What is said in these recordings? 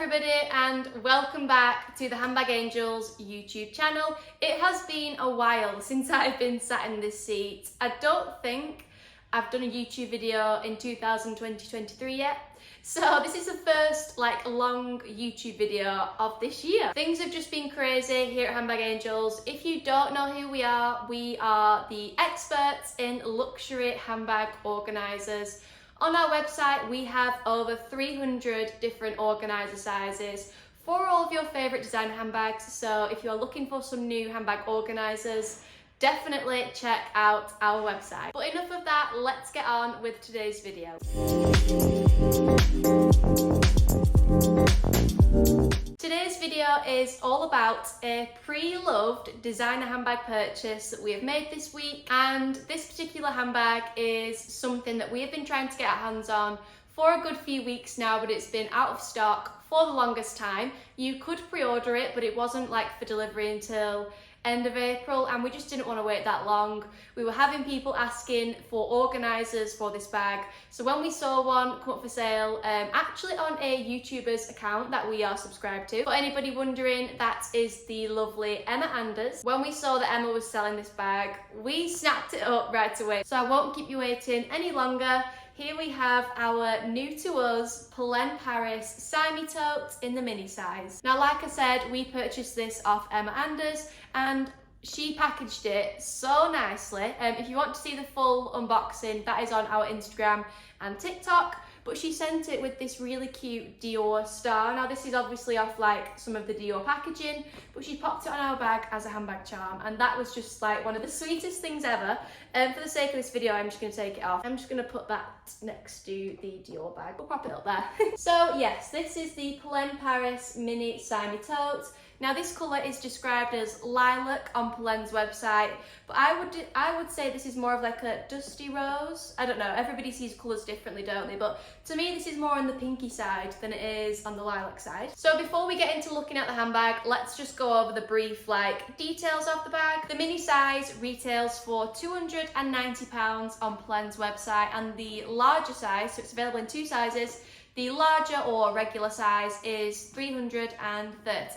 everybody and welcome back to the Handbag Angels YouTube channel. It has been a while since I've been sat in this seat. I don't think I've done a YouTube video in 2023 yet. So this is the first long YouTube video of this year. Things have just been crazy here at Handbag Angels. If you don't know who we are the experts in luxury handbag organisers. On our website, we have over 300 different organiser sizes for all of your favourite designer handbags. So if you're looking for some new handbag organisers, definitely check out our website. But enough of that, let's get on with today's video. Today's video is all about a pre-loved designer handbag purchase that we have made this week, and this particular handbag is something that we have been trying to get our hands on for a good few weeks now, but it's been out of stock for the longest time. You could pre-order it, but it wasn't for delivery until end of April, and we just didn't want to wait that long. We were having people asking for organisers for this bag, so when we saw one come up for sale, actually on a YouTuber's account that we are subscribed to, for anybody wondering, that is the lovely Emma Anders. When we saw that Emma was selling this bag, we snapped it up right away. So I won't keep you waiting any longer. Here we have our new to us Polène Paris Cyme Tote in the mini size. Now, like I said, we purchased this off Emma Anders and she packaged it so nicely. If you want to see the full unboxing, that is on our Instagram and TikTok. But she sent it with this really cute Dior star. Now this is obviously off some of the Dior packaging, but she popped it on our bag as a handbag charm, and that was just one of the sweetest things ever. For the sake of this video, I'm just going to take it off. I'm just going to put that next to the Dior bag. We'll prop it up there. So yes, this is the Polène Paris Mini Cyme Tote. Now this colour is described as lilac on Polène's website, but I would say this is more of a dusty rose. I don't know, everybody sees colours differently, don't they? But to me this is more on the pinky side than it is on the lilac side. So before we get into looking at the handbag, let's just go over the brief details of the bag. The mini size retails for £290 on Polène's website, and the larger size, so it's available in two sizes, the larger or regular size is £330.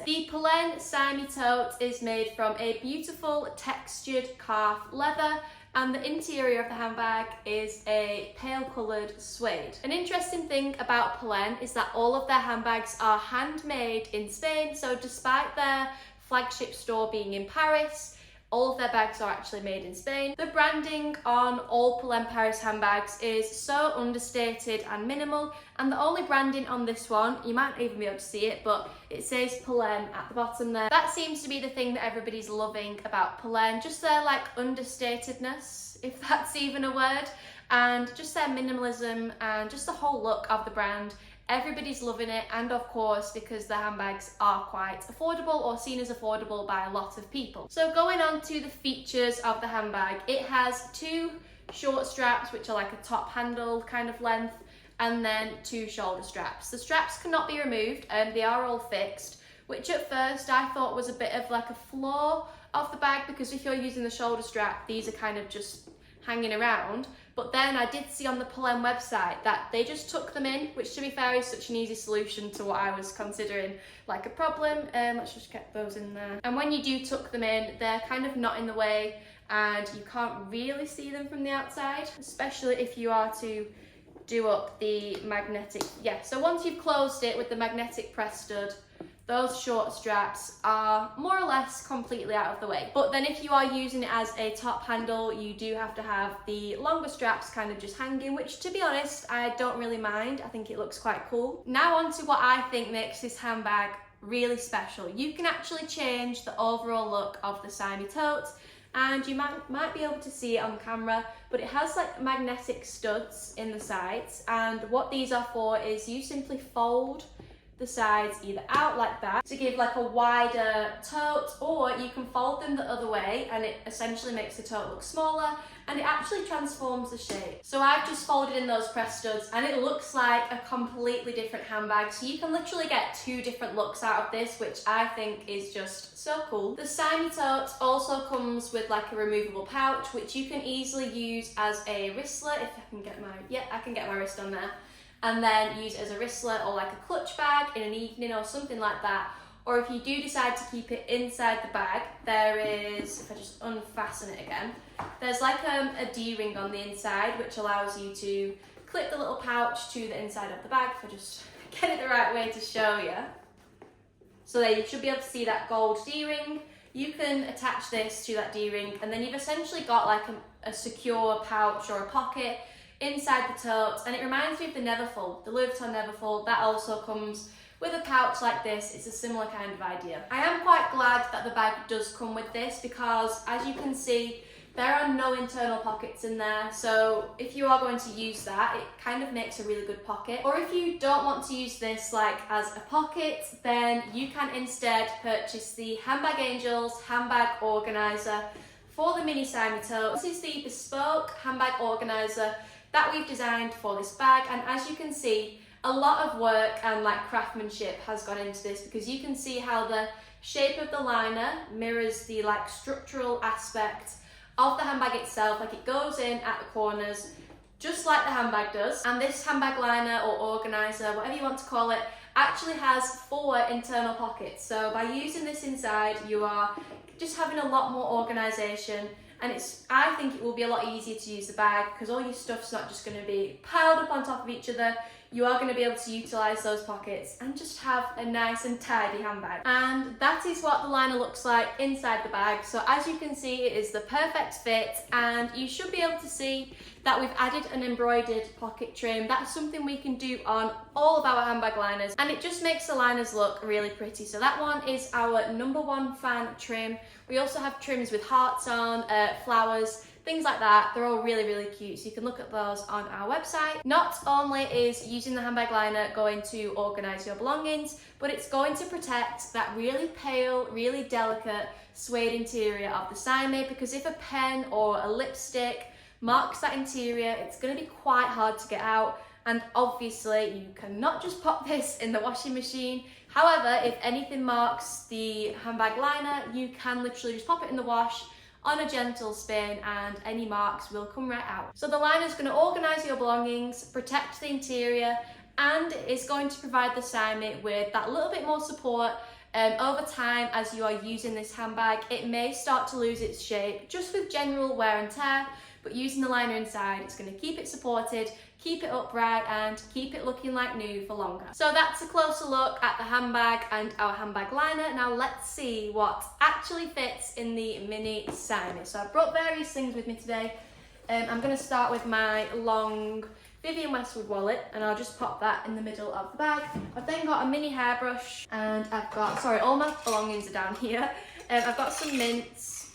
The Polène Cyme Tote is made from a beautiful textured calf leather, and the interior of the handbag is a pale coloured suede. An interesting thing about Polène is that all of their handbags are handmade in Spain, so despite their flagship store being in Paris, all of their bags are actually made in Spain. The branding on all Polène Paris handbags is so understated and minimal, and the only branding on this one, you might not even be able to see it, but it says Polène at the bottom there. That seems to be the thing that everybody's loving about Polène, just their understatedness, if that's even a word, and just their minimalism and just the whole look of the brand. Everybody's loving it, and of course because the handbags are quite affordable, or seen as affordable by a lot of people. So going on to the features of the handbag, it has two short straps which are a top handle kind of length, and then two shoulder straps. The straps cannot be removed and they are all fixed, which at first I thought was a bit of a flaw of the bag, because if you're using the shoulder strap, these are kind of just hanging around. But then I did see on the Polène website that they just tuck them in, which to be fair is such an easy solution to what I was considering a problem. Let's just get those in there. And when you do tuck them in, they're kind of not in the way and you can't really see them from the outside, especially if you are to do up the magnetic. Yeah, so once you've closed it with the magnetic press stud, those short straps are more or less completely out of the way. But then if you are using it as a top handle, you do have to have the longer straps kind of just hanging, which to be honest, I don't really mind. I think it looks quite cool. Now on to what I think makes this handbag really special. You can actually change the overall look of the Cyme Tote, and you might be able to see it on camera, but it has magnetic studs in the sides, and what these are for is you simply fold the sides either out like that to give a wider tote, or you can fold them the other way and it essentially makes the tote look smaller, and it actually transforms the shape. So I've just folded in those press studs and it looks like a completely different handbag, so you can literally get two different looks out of this, which I think is just so cool. The Cyme Tote also comes with a removable pouch, which you can easily use as a wristler. If I can get my, yeah, I can get my wrist on there. and then use it as a Wristler or like a clutch bag in an evening or something like that. Or if you do decide to keep it inside the bag, there is, if I just unfasten it again, there's like a D-ring on the inside which allows you to clip the little pouch to the inside of the bag. If I just get it the right way to show you. So there, you should be able to see that gold D-ring. You can attach this to that D-ring and then you've essentially got like a secure pouch or a pocket inside the tote. And it reminds me of the Neverfull, the Louis Vuitton Neverfull. That also comes with a pouch like this. It's a similar kind of idea. I am quite glad that the bag does come with this because, as you can see, there are no internal pockets in there. So if you are going to use that, it kind of makes a really good pocket. Or if you don't want to use this like as a pocket, then you can instead purchase the Handbag Angels Handbag Organiser for the Mini Cyme Tote. This is the Bespoke Handbag Organiser that we've designed for this bag, and as you can see, a lot of work and like craftsmanship has gone into this, because you can see how the shape of the liner mirrors the like structural aspect of the handbag itself. Like, it goes in at the corners just like the handbag does, and this handbag liner or organizer, whatever you want to call it, actually has 4 internal pockets. So by using this inside, you are just having a lot more organization, and I think it will be a lot easier to use the bag because all your stuff's not just going to be piled up on top of each other. You are going to be able to utilise those pockets and just have a nice and tidy handbag. And that is what the liner looks like inside the bag. So as you can see, it is the perfect fit, and you should be able to see that we've added an embroidered pocket trim. That's something we can do on all of our handbag liners, and it just makes the liners look really pretty. So that one is our #1 fan trim. We also have trims with hearts on, flowers, things like that. They're all really, really cute, so you can look at those on our website. Not only is using the handbag liner going to organise your belongings, but it's going to protect that really pale, really delicate suede interior of the Cyme, because if a pen or a lipstick marks that interior, it's going to be quite hard to get out. And obviously you cannot just pop this in the washing machine. However, if anything marks the handbag liner, you can literally just pop it in the wash on a gentle spin and any marks will come right out. So the liner is going to organise your belongings, protect the interior, and it's going to provide the Cyme with that little bit more support. Over time, as you are using this handbag, it may start to lose its shape just with general wear and tear, but using the liner inside, it's going to keep it supported, keep it upright, and keep it looking like new for longer. So that's a closer look at the handbag and our handbag liner. Now let's see what actually fits in the Mini Cyme. So I've brought various things with me today. I'm going to start with my long Vivienne Westwood wallet, and I'll just pop that in the middle of the bag. I've then got a mini hairbrush, and I've got, sorry, all my belongings are down here. I've got some mints.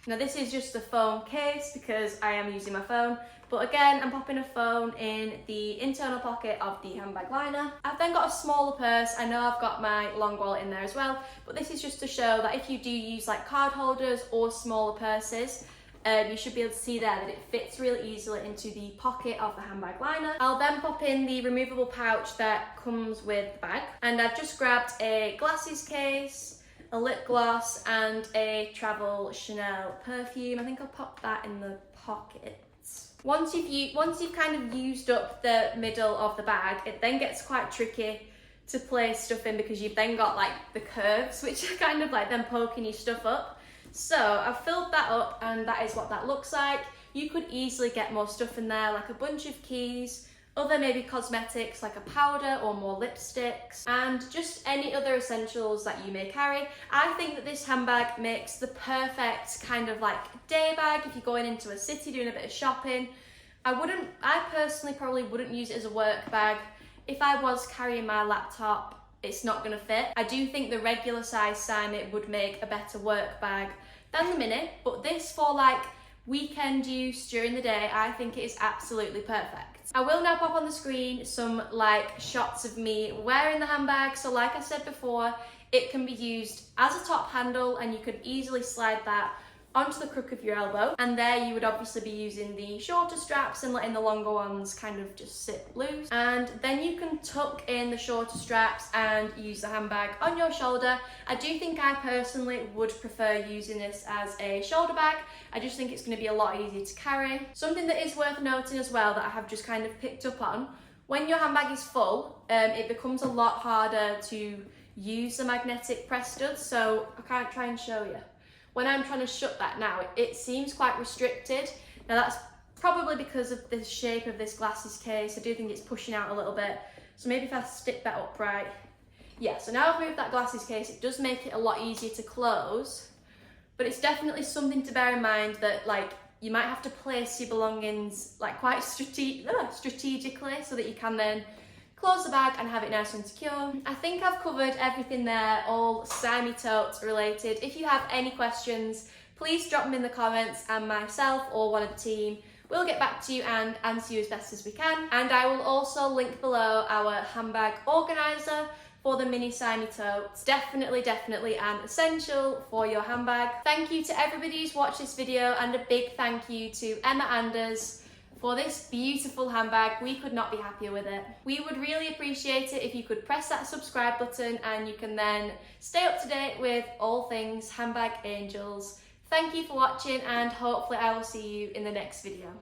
Now this is just a phone case because I am using my phone, but again, I'm popping a phone in the internal pocket of the handbag liner. I've then got a smaller purse. I know I've got my long wallet in there as well, but this is just to show that if you do use like card holders or smaller purses, you should be able to see there that it fits really easily into the pocket of the handbag liner. I'll then pop in the removable pouch that comes with the bag, and I've just grabbed a glasses case, a lip gloss, and a travel Chanel perfume. I think I'll pop that in the pockets. Once you've kind of used up the middle of the bag, it then gets quite tricky to place stuff in because you've then got like the curves, which are kind of like them poking your stuff up. So I've filled that up, and that is what that looks like. You could easily get more stuff in there, like a bunch of keys, other maybe cosmetics like a powder or more lipsticks, and just any other essentials that you may carry. I think that this handbag makes the perfect kind of like day bag if you're going into a city doing a bit of shopping. I personally probably wouldn't use it as a work bag. If I was carrying my laptop, it's not going to fit. I do think the regular size Cyme would make a better work bag than the Mini, but this for like weekend use during the day, I think it is absolutely perfect. I will now pop on the screen some like shots of me wearing the handbag. So like I said before, it can be used as a top handle, and you could easily slide that onto the crook of your elbow, and there you would obviously be using the shorter straps and letting the longer ones kind of just sit loose, and then you can tuck in the shorter straps and use the handbag on your shoulder. I do think I personally would prefer using this as a shoulder bag. I just think it's going to be a lot easier to carry. Something that is worth noting as well that I have just kind of picked up on, When your handbag is full, it becomes a lot harder to use the magnetic press studs, so I can't try and show you. When I'm trying to shut that now, it seems quite restricted. Now that's probably because of the shape of this glasses case. I do think it's pushing out a little bit. So maybe if I stick that upright. Yeah, so now I've moved that glasses case, it does make it a lot easier to close, but it's definitely something to bear in mind that like you might have to place your belongings like quite strategically so that you can then close the bag and have it nice and secure. I think I've covered everything there, all Cyme Tote related. If you have any questions, please drop them in the comments and myself or one of the team will get back to you and answer you as best as we can. And I will also link below our handbag organiser for the Mini Cyme Tote. It's definitely an essential for your handbag. Thank you to everybody who's watched this video, and a big thank you to Emma Anders for this beautiful handbag. We could not be happier with it. We would really appreciate it if you could press that subscribe button and you can then stay up to date with all things Handbag Angels. Thank you for watching, and hopefully I will see you in the next video.